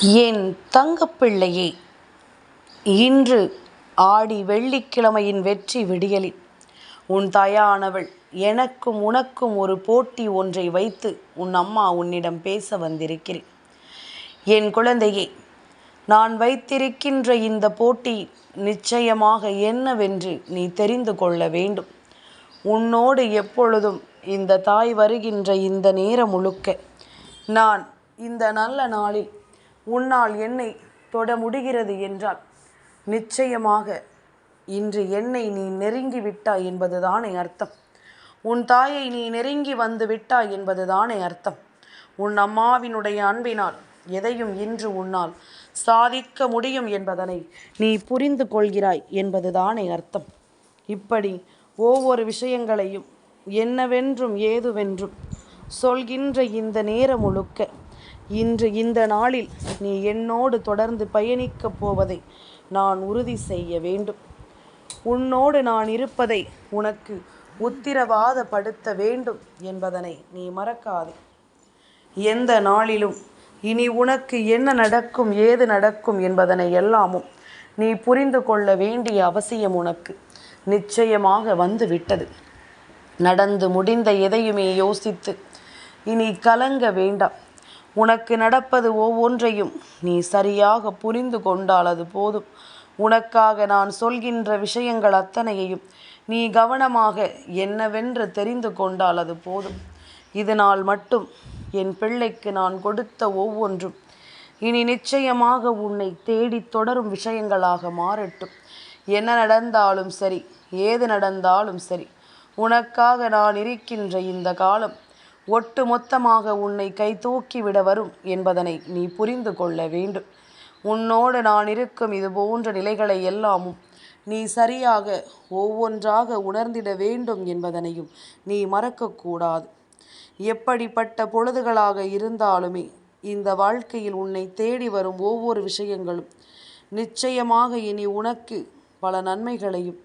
என் தங்கப்பிள்ளையே, இன்று ஆடி வெள்ளிக்கிழமையின் வெற்றி விடியலில் உன் தாயானவள் எனக்கும் உனக்கும் ஒரு போட்டி ஒன்றை வைத்து உன் அம்மா உன்னிடம் பேச வந்திருக்கிறேன். என் குழந்தையே, நான் வைத்திருக்கின்ற இந்த போட்டி நிச்சயமாக என்னவென்று நீ தெரிந்து கொள்ள வேண்டும். உன்னோடு எப்பொழுதும் இந்த தாய் வருகின்ற இந்த நேரம் முழுக்க நான் இந்த நல்ல நாளில் உன்னால் என்னை தொட முடிகிறது என்றால் நிச்சயமாக இன்று என்னை நீ நெருங்கி விட்டாய் என்பதுதானே அர்த்தம். உன் தாயை நீ நெருங்கி வந்து விட்டாய் என்பதுதானே அர்த்தம். உன் அம்மாவினுடைய அன்பினால் எதையும் இன்று உன்னால் சாதிக்க முடியும் என்பதனை நீ புரிந்து கொள்கிறாய் என்பதுதானே அர்த்தம். இப்படி ஒவ்வொரு விஷயங்களையும் என்னவென்றும் ஏதுவென்றும் சொல்கின்ற இந்த நேரம் முழுக்க இன்று இந்த நாளில் நீ என்னோடு தொடர்ந்து பயணிக்கப் போவதை நான் உறுதி செய்ய வேண்டும். உன்னோடு நான் இருப்பதை உனக்கு உத்திரவாதப்படுத்த வேண்டும் என்பதனை நீ மறக்காதே. எந்த நாளிலும் இனி உனக்கு என்ன நடக்கும் ஏது நடக்கும் என்பதனை எல்லாமும் நீ புரிந்து கொள்ள வேண்டிய அவசியம் உனக்கு நிச்சயமாக வந்து விட்டது. நடந்து முடிந்த எதையுமே யோசித்து இனி கலங்க வேண்டாம். உனக்கு நடப்பது ஒவ்வொன்றையும் நீ சரியாக புரிந்து கொண்டால் அது போதும். உனக்காக நான் சொல்கின்ற விஷயங்கள் அத்தனையையும் நீ கவனமாக என்னவென்று தெரிந்து கொண்டால் அது போதும். இதனால் மட்டும் என் பிள்ளைக்கு நான் கொடுத்த ஒவ்வொன்றும் இனி நிச்சயமாக உன்னை தேடி தொடரும் விஷயங்களாக மாறட்டும். என்ன நடந்தாலும் சரி, ஏது நடந்தாலும் சரி, உனக்காக நான் இருக்கின்ற இந்த காலம் ஒட்டு மொத்தமாக உன்னை கை தூக்கிவிட வரும் என்பதனை நீ புரிந்து கொள்ள வேண்டும். உன்னோடு நான் இருக்கும் இது போன்ற நிலைகளை எல்லாமும் நீ சரியாக ஒவ்வொன்றாக உணர்ந்திட வேண்டும் என்பதனையும் நீ மறக்கக்கூடாது. எப்படிப்பட்ட பொழுதுகளாக இருந்தாலுமே இந்த வாழ்க்கையில் உன்னை தேடி வரும் ஒவ்வொரு விஷயங்களும் நிச்சயமாக இனி உனக்கு பல நன்மைகளையும்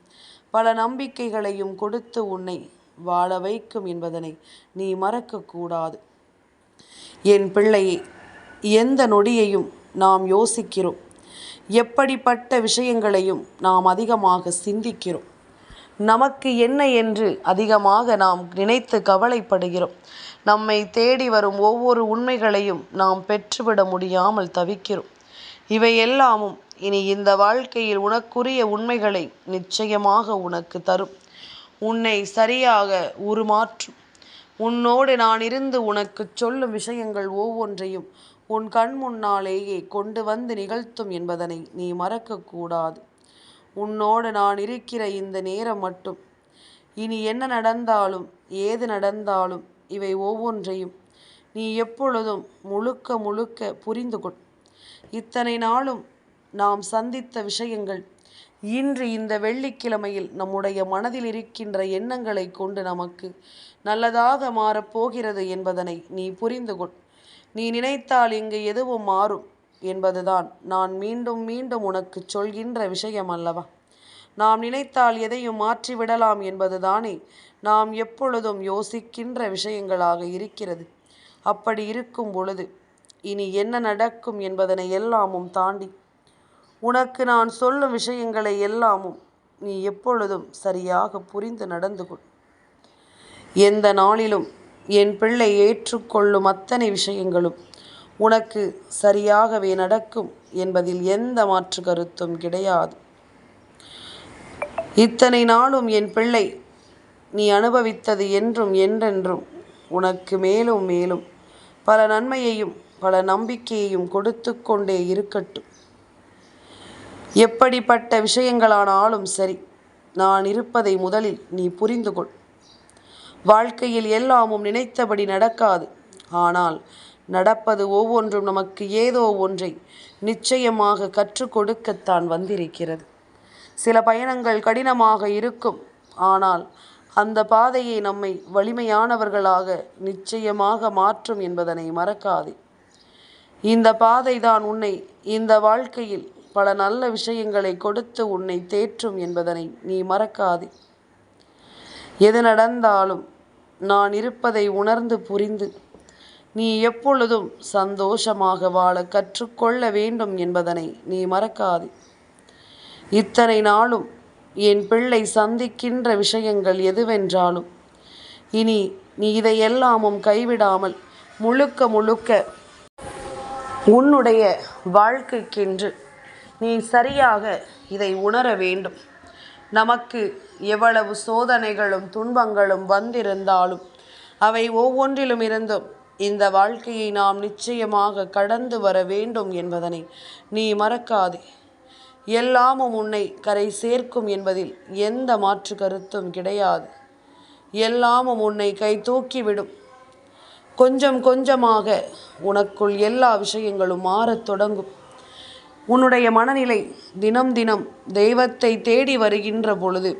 பல நம்பிக்கைகளையும் கொடுத்து உன்னை வாழ வைக்கும் என்பதனை நீ மறக்கக்கூடாது. என் பிள்ளையே, எந்த நொடியையும் நாம் யோசிக்கிறோம், எப்படிப்பட்ட விஷயங்களையும் நாம் அதிகமாக சிந்திக்கிறோம், நமக்கு என்ன என்று அதிகமாக நாம் நினைத்து கவலைப்படுகிறோம். நம்மை தேடி வரும் ஒவ்வொரு உண்மைகளையும் நாம் பெற்றுவிட முடியாமல் தவிக்கிறோம். இவை எல்லாமும் இனி இந்த வாழ்க்கையில் உனக்குரிய உண்மைகளை நிச்சயமாக உனக்கு தரும். உன்னை சரியாக உருமாற்றும். உன்னோடு நான் இருந்து உனக்கு சொல்லும் விஷயங்கள் ஒவ்வொன்றையும் உன் கண் முன்னாலேயே கொண்டு வந்து நிகழ்த்தும் என்பதனை நீ மறக்கக்கூடாது. உன்னோடு நான் இருக்கிற இந்த நேரம் மட்டும் இனி என்ன நடந்தாலும் ஏது நடந்தாலும் இவை ஒவ்வொன்றையும் நீ எப்பொழுதும் முழுக்க முழுக்க புரிந்து கொள். இத்தனை நாளும் நாம் சந்தித்த விஷயங்கள் இன்று இந்த வெள்ளிக்கிழமையில் நம்முடைய மனதில் இருக்கின்ற எண்ணங்களை கொண்டு நமக்கு நல்லதாக மாறப்போகிறது என்பதனை நீ புரிந்து கொள். நீ நினைத்தால் இங்கு எதுவும் மாறும் என்பதுதான் நான் மீண்டும் மீண்டும் உனக்கு சொல்கின்ற விஷயம் அல்லவா. நாம் நினைத்தால் எதையும் மாற்றிவிடலாம் என்பதுதானே நாம் எப்பொழுதும் யோசிக்கின்ற விஷயங்களாக இருக்கிறது. அப்படி இருக்கும் பொழுது இனி என்ன நடக்கும் என்பதனை எல்லாமும் தாண்டி உனக்கு நான் சொல்லும் விஷயங்களை எல்லாமும் நீ எப்பொழுதும் சரியாக புரிந்து நடந்து கொள். எந்த நாளிலும் என் பிள்ளை ஏற்றுக்கொள்ளும் அத்தனை விஷயங்களும் உனக்கு சரியாகவே நடக்கும் என்பதில் எந்த மாற்று கருத்தும் கிடையாது. இத்தனை நாளும் என் பிள்ளை நீ அனுபவித்தது என்றும் என்றென்றும் உனக்கு மேலும் மேலும் பல நன்மையையும் பல நம்பிக்கையையும் கொடுத்து கொண்டே இருக்கட்டும். எப்படிப்பட்ட விஷயங்களானாலும் சரி, நான் இருப்பதை முதலில் நீ புரிந்து கொள். வாழ்க்கையில் எல்லாமும் நினைத்தபடி நடக்காது. ஆனால் நடப்பது ஒவ்வொன்றும் நமக்கு ஏதோ ஒன்றை நிச்சயமாக கற்றுக் கொடுக்கத்தான் வந்திருக்கிறது. சில பயணங்கள் கடினமாக இருக்கும். ஆனால் அந்த பாதையை நம்மை வலிமையானவர்களாக நிச்சயமாக மாற்றும் என்பதனை மறக்காதே. இந்த பாதைதான் உன்னை இந்த வாழ்க்கையில் பல நல்ல விஷயங்களை கொடுத்து உன்னை தேற்றும் என்பதனை நீ மறக்காதே. எது நடந்தாலும் நான் இருப்பதை உணர்ந்து புரிந்து நீ எப்பொழுதும் சந்தோஷமாக வாழ கற்றுக்கொள்ள வேண்டும் என்பதனை நீ மறக்காதே. இத்தனை நாளும் என் பிள்ளை சந்திக்கின்ற விஷயங்கள் எதுவென்றாலும் இனி நீ இதையெல்லாமும் கைவிடாமல் முழுக்க முழுக்க உன்னுடைய வாழ்க்கைக்கென்று நீ சரியாக இதை உணர வேண்டும். நமக்கு எவ்வளவு சோதனைகளும் துன்பங்களும் வந்திருந்தாலும் அவை ஒவ்வொன்றிலும் இருந்தும் இந்த வாழ்க்கையை நாம் நிச்சயமாக கடந்து வர வேண்டும் என்பதனை நீ மறக்காதே. எல்லாமும் உன்னை கரை சேர்க்கும் என்பதில் எந்த மாற்று கருத்தும் கிடையாது. எல்லாமும் உன்னை கை தூக்கிவிடும். கொஞ்சம் கொஞ்சமாக உனக்குள் எல்லா விஷயங்களும் மாறத் தொடங்கும். உன்னுடைய மனநிலை தினம் தினம் தெய்வத்தை தேடி வருகின்ற பொழுது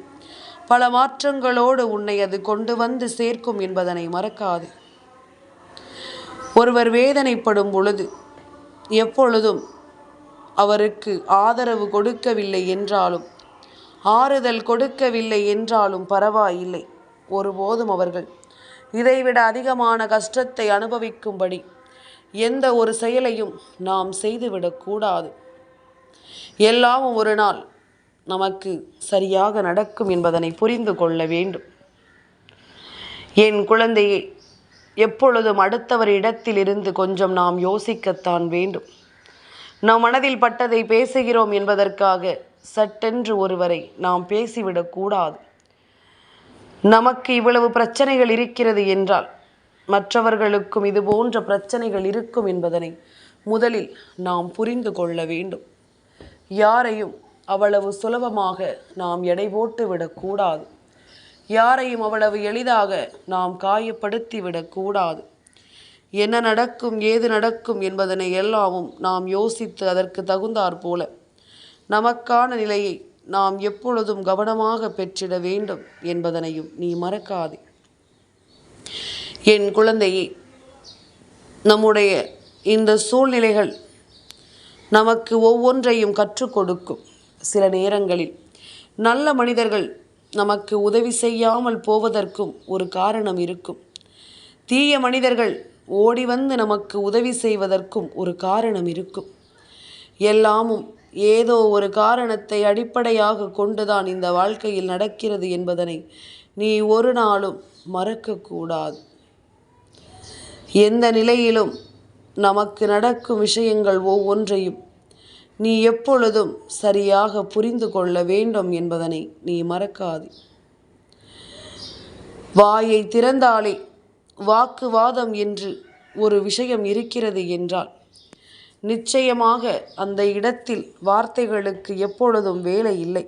பல மாற்றங்களோடு உன்னை அது கொண்டு வந்து சேர்க்கும் என்பதனை மறக்காது. ஒருவர் வேதனைப்படும் பொழுது எப்பொழுதும் அவருக்கு ஆதரவு கொடுக்கவில்லை என்றாலும், ஆறுதல் கொடுக்கவில்லை என்றாலும் பரவாயில்லை. ஒருபோதும் அவர்கள் இதைவிட அதிகமான கஷ்டத்தை அனுபவிக்கும்படி எந்த ஒரு செயலையும் நாம் செய்துவிடக்கூடாது. எல்லாமும் ஒரு நாள் நமக்கு சரியாக நடக்கும் என்பதனை புரிந்து கொள்ள வேண்டும். என் குழந்தையே, எப்பொழுதும் அடுத்தவர் இடத்திலிருந்து கொஞ்சம் நாம் யோசிக்கத்தான் வேண்டும். நம் மனதில் பட்டதை பேசுகிறோம் என்பதற்காக சட்டென்று ஒருவரை நாம் பேசிவிடக்கூடாது. நமக்கு இவ்வளவு பிரச்சனைகள் இருக்கிறது என்றால் மற்றவர்களுக்கும் இது போன்ற பிரச்சனைகள் இருக்கும் என்பதனை முதலில் நாம் புரிந்து கொள்ள வேண்டும். யாரையும் அவ்வளவு சுலபமாக நாம் எடை போட்டு விடக்கூடாது. யாரையும் அவ்வளவு எளிதாக நாம் காயப்படுத்தி விடக்கூடாது. என்ன நடக்கும் ஏது நடக்கும் என்பதனை எல்லாமும் நாம் யோசித்து அதற்கு தகுந்தாற் போல நமக்கான நிலையை நாம் எப்பொழுதும் கவனமாக பெற்றிட வேண்டும் என்பதனையும் நீ மறக்காதே. என் குழந்தையே, நம்முடைய இந்த சூழ்நிலைகள் நமக்கு ஒவ்வொன்றையும் கற்றுக் கொடுக்கும். சில நேரங்களில் நல்ல மனிதர்கள் நமக்கு உதவி செய்யாமல் போவதற்கும் ஒரு காரணம் இருக்கும். தீய மனிதர்கள் ஓடி வந்து நமக்கு உதவி செய்வதற்கும் ஒரு காரணம் இருக்கும். எல்லாமும் ஏதோ ஒரு காரணத்தை அடிப்படையாக கொண்டுதான் இந்த வாழ்க்கையில் நடக்கிறது என்பதனை நீ ஒரு நாளும் மறக்கக்கூடாது. எந்த நிலையிலும் நமக்கு நடக்கும் விஷயங்கள் ஒவ்வொன்றையும் நீ எப்பொழுதும் சரியாக புரிந்து கொள்ள வேண்டும் என்பதனை நீ மறக்காதே. வாயை திறந்தாலே வாக்குவாதம் என்று ஒரு விஷயம் இருக்கிறது என்றால் நிச்சயமாக அந்த இடத்தில் வார்த்தைகளுக்கு எப்பொழுதும் வேலை இல்லை.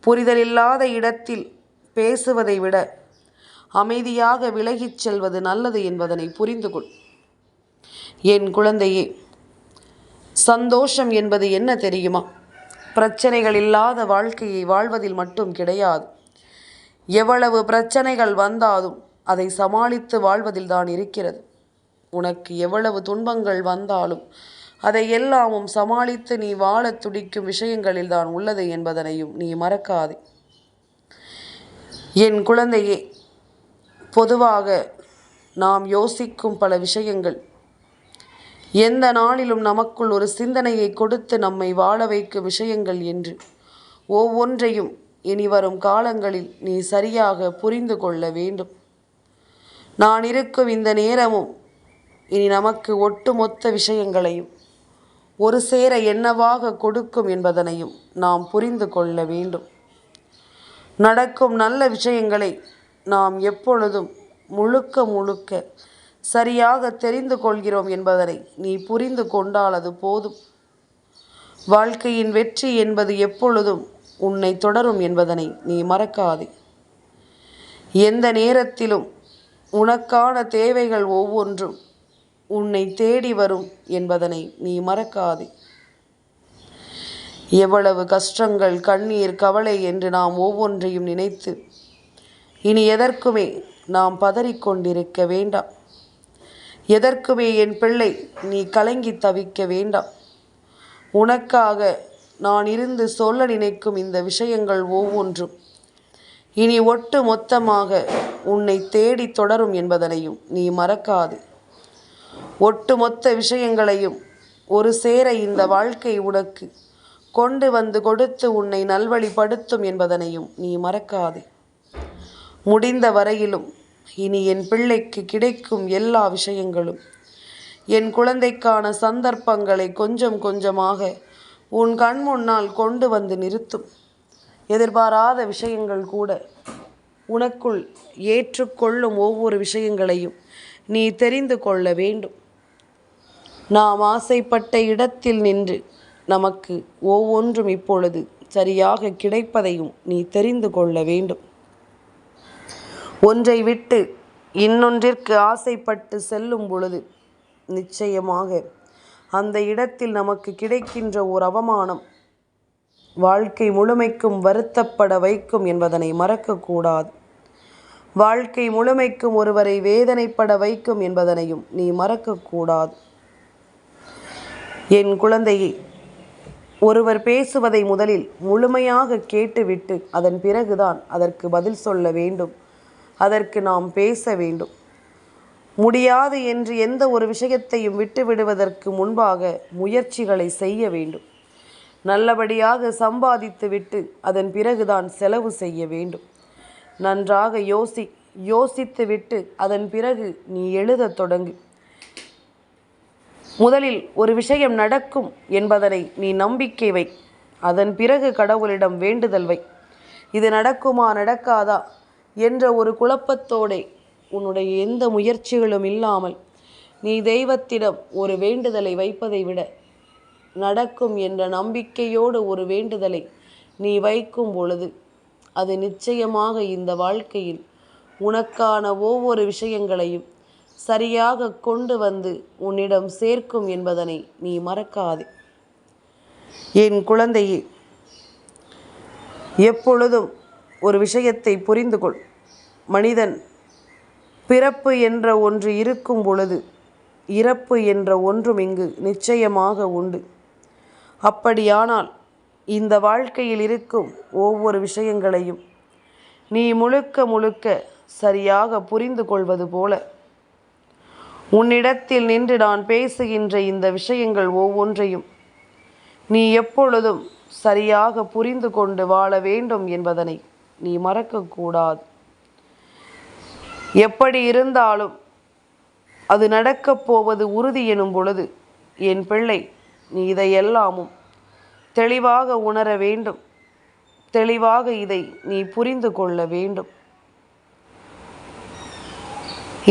புரிதலில்லாத இடத்தில் பேசுவதை விட அமைதியாக விலகிச் செல்வது நல்லது என்பதனை புரிந்து கொள். என் குழந்தையே, சந்தோஷம் என்பது என்ன தெரியுமா? பிரச்சனைகள் இல்லாத வாழ்க்கையை வாழ்வதில் மட்டும் கிடையாது. எவ்வளவு பிரச்சனைகள் வந்தாலும் அதை சமாளித்து வாழ்வதில் தான் இருக்கிறது. உனக்கு எவ்வளவு துன்பங்கள் வந்தாலும் அதை எல்லாமும் சமாளித்து நீ வாழ துடிக்கும் விஷயங்களில் தான் உள்ளது என்பதனையும் நீ மறக்காதே. என் குழந்தையே, பொதுவாக நாம் யோசிக்கும் பல விஷயங்கள் எந்த நாளிலும் நமக்குள் ஒரு சிந்தனையை கொடுத்து நம்மை வாழ வைக்கும் விஷயங்கள் என்று ஒவ்வொன்றையும் இனி வரும் காலங்களில் நீ சரியாக புரிந்து கொள்ள வேண்டும். நான் இருக்கும் இந்த நேரமும் இனி நமக்கு ஒட்டுமொத்த விஷயங்களையும் ஒரு சேர என்னவாக கொடுக்கும் என்பதனையும் நாம் புரிந்து கொள்ள வேண்டும். நடக்கும் நல்ல விஷயங்களை நாம் எப்பொழுதும் முழுக்க முழுக்க சரியாக தெரிந்து கொள்கிறோம் என்பதனை நீ புரிந்து கொண்டால் அது போதும். வாழ்க்கையின் வெற்றி என்பது எப்பொழுதும் உன்னை தொடரும் என்பதனை நீ மறக்காதே. எந்த நேரத்திலும் உனக்கான தேவைகள் ஒவ்வொன்றும் உன்னை தேடி வரும் என்பதனை நீ மறக்காதே. எவ்வளவு கஷ்டங்கள், கண்ணீர், கவலை என்று நாம் ஒவ்வொன்றையும் நினைத்து இனி எதற்குமே நாம் பதறிக்கொண்டிருக்க வேண்டாம். எதற்குமே என் பிள்ளை நீ கலங்கி தவிக்க வேண்டாம். உனக்காக நான் இருந்து சொல்ல நினைக்கும் இந்த விஷயங்கள் ஒவ்வொன்றும் இனி ஒட்டு மொத்தமாக உன்னை தேடி தொடரும் என்பதனையும் நீ மறக்காதே. ஒட்டுமொத்த விஷயங்களையும் ஒரு சேர இந்த வாழ்க்கை உனக்கு கொண்டு வந்து கொடுத்து உன்னை நல்வழிப்படுத்தும் என்பதனையும் நீ மறக்காதே. முடிந்த வரையிலும் இனி என் பிள்ளைக்கு கிடைக்கும் எல்லா விஷயங்களும், என் குழந்தைக்கான சந்தர்ப்பங்களை கொஞ்சம் கொஞ்சமாக உன் கண் முன்னால் கொண்டு வந்து நிறுத்தும். எதிர்பாராத விஷயங்கள் கூட உனக்குள் ஏற்றுக்கொள்ளும் ஒவ்வொரு விஷயங்களையும் நீ தெரிந்து கொள்ள வேண்டும். நாம் ஆசைப்பட்ட இடத்தில் நின்று நமக்கு ஒவ்வொன்றும் இப்பொழுது சரியாக கிடைப்பதையும் நீ தெரிந்து கொள்ள வேண்டும். ஒன்றை விட்டு இன்னொன்றிற்கு ஆசைப்பட்டு செல்லும் பொழுது நிச்சயமாக அந்த இடத்தில் நமக்கு கிடைக்கின்ற ஒரு அவமானம் வாழ்க்கை முழுமைக்கும் வருத்தப்பட வைக்கும் என்பதனை மறக்கக்கூடாது. வாழ்க்கை முழுமைக்கும் ஒருவரை வேதனைப்பட வைக்கும் என்பதனையும் நீ மறக்கக்கூடாது. என் குழந்தையே, ஒருவர் பேசுவதை முதலில் முழுமையாக கேட்டுவிட்டு அதன் பிறகுதான் அதற்கு பதில் சொல்ல வேண்டும். அதற்கு நாம் பேச வேண்டும். முடியாது என்று எந்த ஒரு விஷயத்தையும் விட்டுவிடுவதற்கு முன்பாக முயற்சிகளை செய்ய வேண்டும். நல்லபடியாக சம்பாதித்து விட்டு அதன் பிறகுதான் செலவு செய்ய வேண்டும். நன்றாக யோசித்து விட்டு அதன் பிறகு நீ எழுதத் தொடங்கு. முதலில் ஒரு விஷயம் நடக்கும் என்பதனை நீ நம்பிக்கை வை. அதன் பிறகு கடவுளிடம் வேண்டுதல் வை. இது நடக்குமா நடக்காதா என்ற ஒரு குழப்பத்தோடு உன்னுடைய எந்த முயற்சிகளும் இல்லாமல் நீ தெய்வத்திடம் ஒரு வேண்டுதலை வைப்பதை விட, நடக்கும் என்ற நம்பிக்கையோடு ஒரு வேண்டுதலை நீ வைக்கும் பொழுது அது நிச்சயமாக இந்த வாழ்க்கையில் உனக்கான ஒவ்வொரு விஷயங்களையும் சரியாக கொண்டு வந்து உன்னிடம் சேர்க்கும் என்பதனை நீ மறக்காதே. என் குழந்தையே, எப்பொழுதும் ஒரு விஷயத்தை புரிந்து கொள். மனிதன் பிறப்பு என்ற ஒன்று இருக்கும் பொழுது இறப்பு என்ற ஒன்றும் இங்கு நிச்சயமாக உண்டு. அப்படியானால் இந்த வாழ்க்கையில் இருக்கும் ஒவ்வொரு விஷயங்களையும் நீ முழுக்க முழுக்க சரியாக புரிந்து கொள்வது போல உன்னிடத்தில் நின்று நான் பேசுகின்ற இந்த விஷயங்கள் ஒவ்வொன்றையும் நீ எப்பொழுதும் சரியாக புரிந்து கொண்டு வாழ வேண்டும் என்பதனை நீ மறக்கக்கூடாது. எப்படி இருந்தாலும் அது நடக்கப் போவது உறுதி எனும் பொழுது என் பிள்ளை, நீ இதையெல்லாமும் தெளிவாக உணர வேண்டும். தெளிவாக இதை நீ புரிந்து கொள்ள வேண்டும்.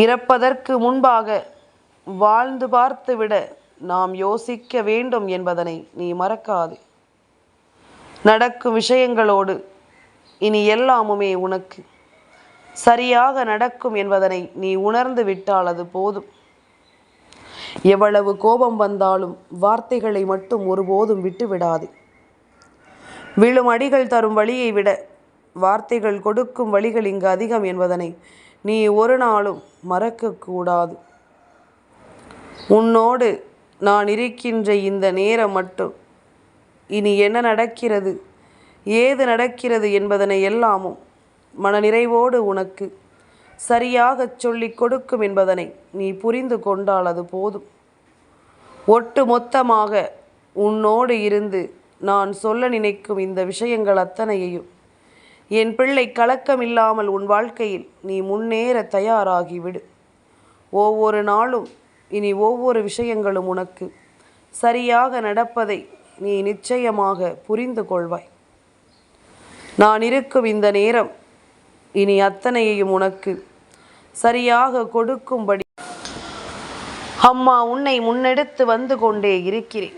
இறப்பதற்கு முன்பாக வாழ்ந்து பார்த்துவிட நாம் யோசிக்க வேண்டும் என்பதனை நீ மறக்காதே. நடக்கும் விஷயங்களோடு இனி எல்லாமுமே உனக்கு சரியாக நடக்கும் என்பதனை நீ உணர்ந்து விட்டால் அது போதும். எவ்வளவு கோபம் வந்தாலும் வார்த்தைகளை மட்டும் ஒருபோதும் விட்டுவிடாது. விழும் அடிகள் தரும் வழியை விட வார்த்தைகள் கொடுக்கும் வழிகள் இங்கு அதிகம் என்பதனை நீ ஒரு நாளும் மறக்கக்கூடாது. உன்னோடு நான் இருக்கின்ற இந்த நேரம் மட்டும் இனி என்ன நடக்கிறது, ஏது நடக்கிறது என்பதனை எல்லாமும் மனநிறைவோடு உனக்கு சரியாக சொல்லிக் கொடுக்கும் என்பதனை நீ புரிந்து கொண்டால் அது போதும். ஒட்டு மொத்தமாக உன்னோடு இருந்து நான் சொல்ல நினைக்கும் இந்த விஷயங்கள் அத்தனையையும் என் பிள்ளை கலக்கமில்லாமல் உன் வாழ்க்கையில் நீ முன்னேற தயாராகிவிடு. ஒவ்வொரு நாளும் இனி ஒவ்வொரு விஷயங்களும் உனக்கு சரியாக நடப்பதை நீ நிச்சயமாக புரிந்து கொள்வாய். நான் இருக்கும் இந்த நேரம் இனி அத்தனையையும் உனக்கு சரியாக கொடுக்கும்படி அம்மா உன்னை முன்னெடுத்து வந்து கொண்டே இருக்கிறேன்.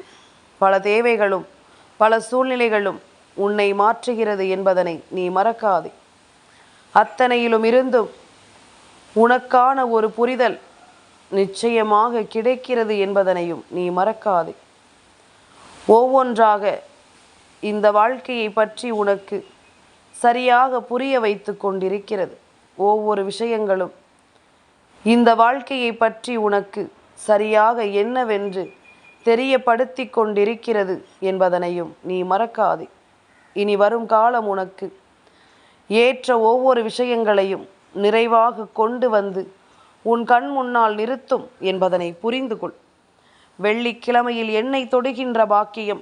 பல தேவைகளும் பல சூழ்நிலைகளும் உன்னை மாற்றுகிறது என்பதனை நீ மறக்காதே. அத்தனையிலும் இருந்தும் உனக்கான ஒரு புரிதல் நிச்சயமாக கிடைக்கிறது என்பதனையும் நீ மறக்காதே. ஒவ்வொன்றாக இந்த வாழ்க்கையை பற்றி உனக்கு சரியாக புரிய வைத்து கொண்டிருக்கிறது. ஒவ்வொரு விஷயங்களும் இந்த வாழ்க்கையை பற்றி உனக்கு சரியாக என்னவென்று தெரியப்படுத்தி கொண்டிருக்கிறது என்பதனையும் நீ மறக்காதே. இனி வரும் காலம் உனக்கு ஏற்ற ஒவ்வொரு விஷயங்களையும் நிறைவாக கொண்டு வந்து உன் கண் முன்னால் நிறுத்தும் என்பதனை புரிந்து கொள். வெள்ளிக்கிழமையில் என்னை தொடுகின்ற பாக்கியம்,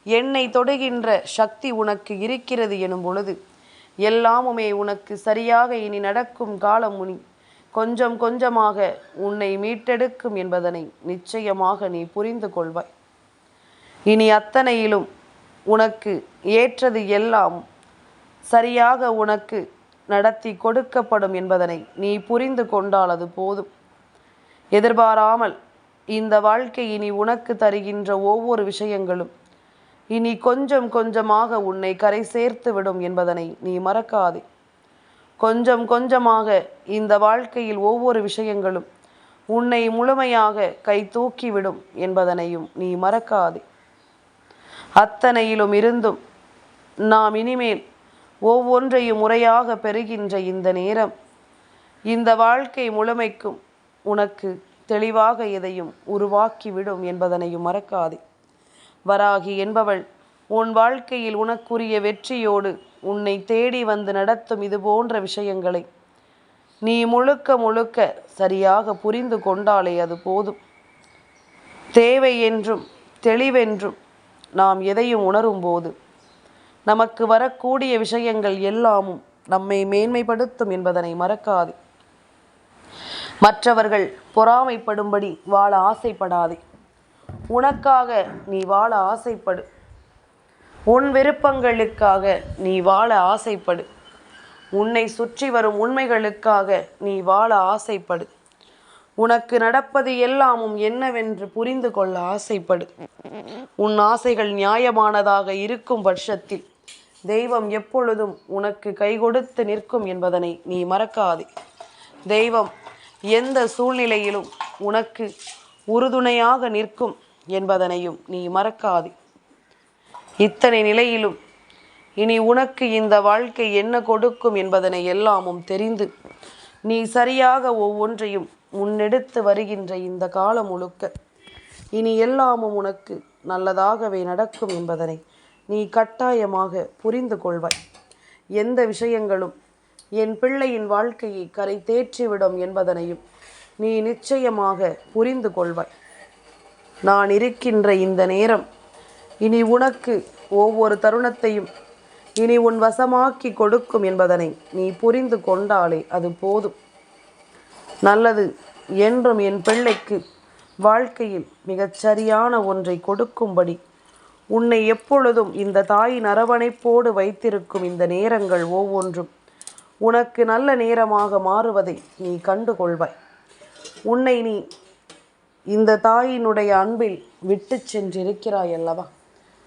என்னை தொடுகின்ற சக்தி உனக்கு இருக்கிறது எனும் பொழுது எல்லாமுமே உனக்கு சரியாக இனி நடக்கும் காலம் முனி கொஞ்சம் கொஞ்சமாக உன்னை மீட்டெடுக்கும் என்பதனை நிச்சயமாக நீ புரிந்து கொள்வாய். இனி அத்தனையிலும் உனக்கு ஏற்றது எல்லாம் சரியாக உனக்கு நடத்தி கொடுக்கப்படும் என்பதனை நீ புரிந்து கொண்டால் அது போதும். எதிர்பாராமல் இந்த வாழ்க்கை இனி உனக்கு தருகின்ற ஒவ்வொரு விஷயங்களும் இனி கொஞ்சம் கொஞ்சமாக உன்னை கரை சேர்த்து விடும் என்பதனை நீ மறக்காதே. கொஞ்சம் கொஞ்சமாக இந்த வாழ்க்கையில் ஒவ்வொரு விஷயங்களும் உன்னை முழுமையாக கை தூக்கிவிடும் என்பதனையும் நீ மறக்காதே. அத்தனையிலும் இருந்தும் நாம் இனிமேல் ஒவ்வொன்றையும் முறையாக பெறுகின்ற இந்த நேரம் இந்த வாழ்க்கை முழுமைக்கும் உனக்கு தெளிவாக எதையும் உருவாக்கிவிடும் என்பதனையும் மறக்காதே. வராகி என்பவள் உன் வாழ்க்கையில் உனக்குரிய வெற்றியோடு உன்னை தேடி வந்து நடத்தும் இது போன்ற விஷயங்களை நீ முழுக்க முழுக்க சரியாக புரிந்து கொண்டாலே அது போதும். தேவை என்றும் தெளிவென்றும் நாம் எதையும் உணரும் போது நமக்கு வரக்கூடிய விஷயங்கள் எல்லாமும் நம்மை மேன்மைப்படுத்தும் என்பதனை மறக்காதே. மற்றவர்கள் பொறாமைப்படும்படி வாழ ஆசைப்படாதே. உனக்காக நீ வாழ ஆசைப்படு. உன் விருப்பங்களுக்காக நீ வாழ ஆசைப்படு. உன்னை சுற்றி வரும் உண்மைகளுக்காக நீ வாழ ஆசைப்படு. உனக்கு நடப்பது எல்லாமும் என்னவென்று புரிந்து கொள்ள ஆசைப்படு. உன் ஆசைகள் நியாயமானதாக இருக்கும் பட்சத்தில் தெய்வம் எப்பொழுதும் உனக்கு கை கொடுத்து நிற்கும் என்பதனை நீ மறக்காதே. தெய்வம் எந்த சூழ்நிலையிலும் உனக்கு உறுதுணையாக நிற்கும் என்பதனையும் நீ மறக்காதே. இத்தனை நிலையிலும் இனி உனக்கு இந்த வாழ்க்கை என்ன கொடுக்கும் என்பதனை எல்லாமும் தெரிந்து நீ சரியாக ஒவ்வொன்றையும் முன்னெடுத்து வருகின்ற இந்த காலம் முழுக்க இனி எல்லாமும் உனக்கு நல்லதாகவே நடக்கும் என்பதனை நீ கட்டாயமாக புரிந்து கொள்வாய். எந்த விஷயங்களும் என் பிள்ளையின் வாழ்க்கையை கரை தேற்றிவிடும் என்பதனையும் நீ நிச்சயமாக புரிந்து கொள்வாய். நான் இருக்கின்ற இந்த நேரம் இனி உனக்கு ஒவ்வொரு தருணத்தையும் இனி உன் வசமாக்கி கொடுக்கும் என்பதனை நீ புரிந்து கொண்டாலே அது போதும். நல்லது என்றும் என் பிள்ளைக்கு வாழ்க்கையில் மிகச்சரியான ஒன்றை கொடுக்கும்படி உன்னை எப்பொழுதும் இந்த தாயின் அரவணைப்போடு வைத்திருக்கும் இந்த நேரங்கள் ஒவ்வொன்றும் உனக்கு நல்ல நேரமாக மாறுவதை நீ கண்டுகொள்வாய். உன்னை நீ இந்த தாயினுடைய அன்பில் விட்டு சென்றிருக்கிறாய் அல்லவா?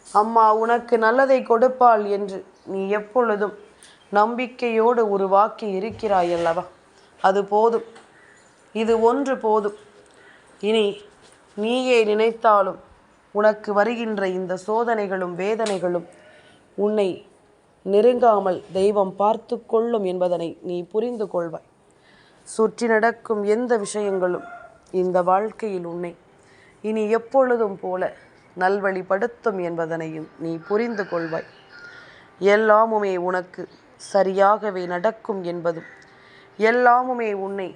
அம்மா உனக்கு நல்லதை கொடுப்பாள் என்று நீ எப்பொழுதும் நம்பிக்கையோடு உருவாக்கி இருக்கிறாய் அல்லவா? அது போதும். இது ஒன்று போதும். இனி நீயே நினைத்தாலும் உனக்கு வருகின்ற இந்த சோதனைகளும் வேதனைகளும் உன்னை நெருங்காமல் தெய்வம் பார்த்து கொள்ளும் என்பதனை நீ புரிந்து கொள்வாய். சுற்றி நடக்கும் எந்த விஷயங்களும் இந்த வாழ்க்கையில் உன்னை இனி எப்பொழுதும் போல நல்வழிப்படுத்தும் என்பதனையும் நீ புரிந்து கொள்வாய். எல்லாமுமே உனக்கு சரியாகவே நடக்கும் என்பதும் எல்லாமுமே உன்னை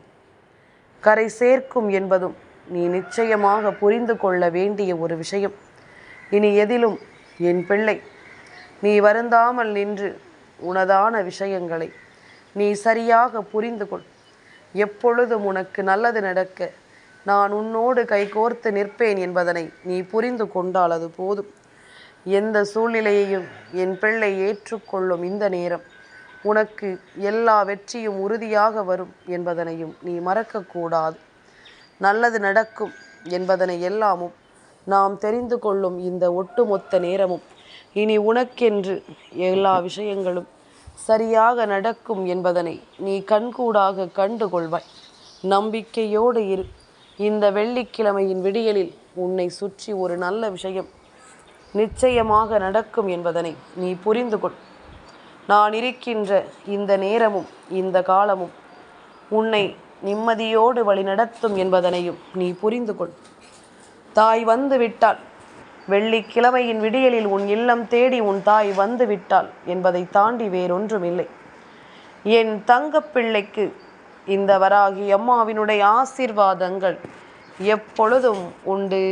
கரை சேர்க்கும் என்பதும் நீ நிச்சயமாக புரிந்து கொள்ள வேண்டிய ஒரு விஷயம். இனி எதிலும் என் பிள்ளை நீ வருந்தாமல் நின்று உனதான விஷயங்களை நீ சரியாக புரிந்து கொள். எப்பொழுதும் உனக்கு நல்லது நடக்க நான் உன்னோடு கைகோர்த்து நிற்பேன் என்பதனை நீ புரிந்து கொண்டால் அது போதும். எந்த சூழ்நிலையையும் என் பிள்ளை ஏற்றுக்கொள்ளும் இந்த நேரம் உனக்கு எல்லா வெற்றியும் உறுதியாக வரும் என்பதனையும் நீ மறக்கக்கூடாது. நல்லது நடக்கும் என்பதனை எல்லாமும் நாம் தெரிந்து கொள்ளும் இந்த ஒட்டுமொத்த நேரமும் இனி உனக்கென்று எல்லா விஷயங்களும் சரியாக நடக்கும் என்பதனை நீ கண்கூடாக கண்டு கொள்வாய். நம்பிக்கையோடு இரு. இந்த வெள்ளிக்கிழமையின் விடியலில் உன்னை சுற்றி ஒரு நல்ல விஷயம் நிச்சயமாக நடக்கும் என்பதனை நீ புரிந்து கொள். நான் இருக்கின்ற இந்த நேரமும் இந்த காலமும் உன்னை நிம்மதியோடு வழிநடத்தும் என்பதனையும் நீ புரிந்து கொள். தாய் வந்து விட்டாள். வெள்ளிக்கிழமையின் விடியலில் உன் இல்லம் தேடி உன் தாய் வந்து விட்டாள் என்பதை தாண்டி வேறொன்றுமில்லை. என் தங்கப்பிள்ளைக்கு இந்த வராகி அம்மாவினுடைய ஆசீர்வாதங்கள் எப்பொழுதும் உண்டு.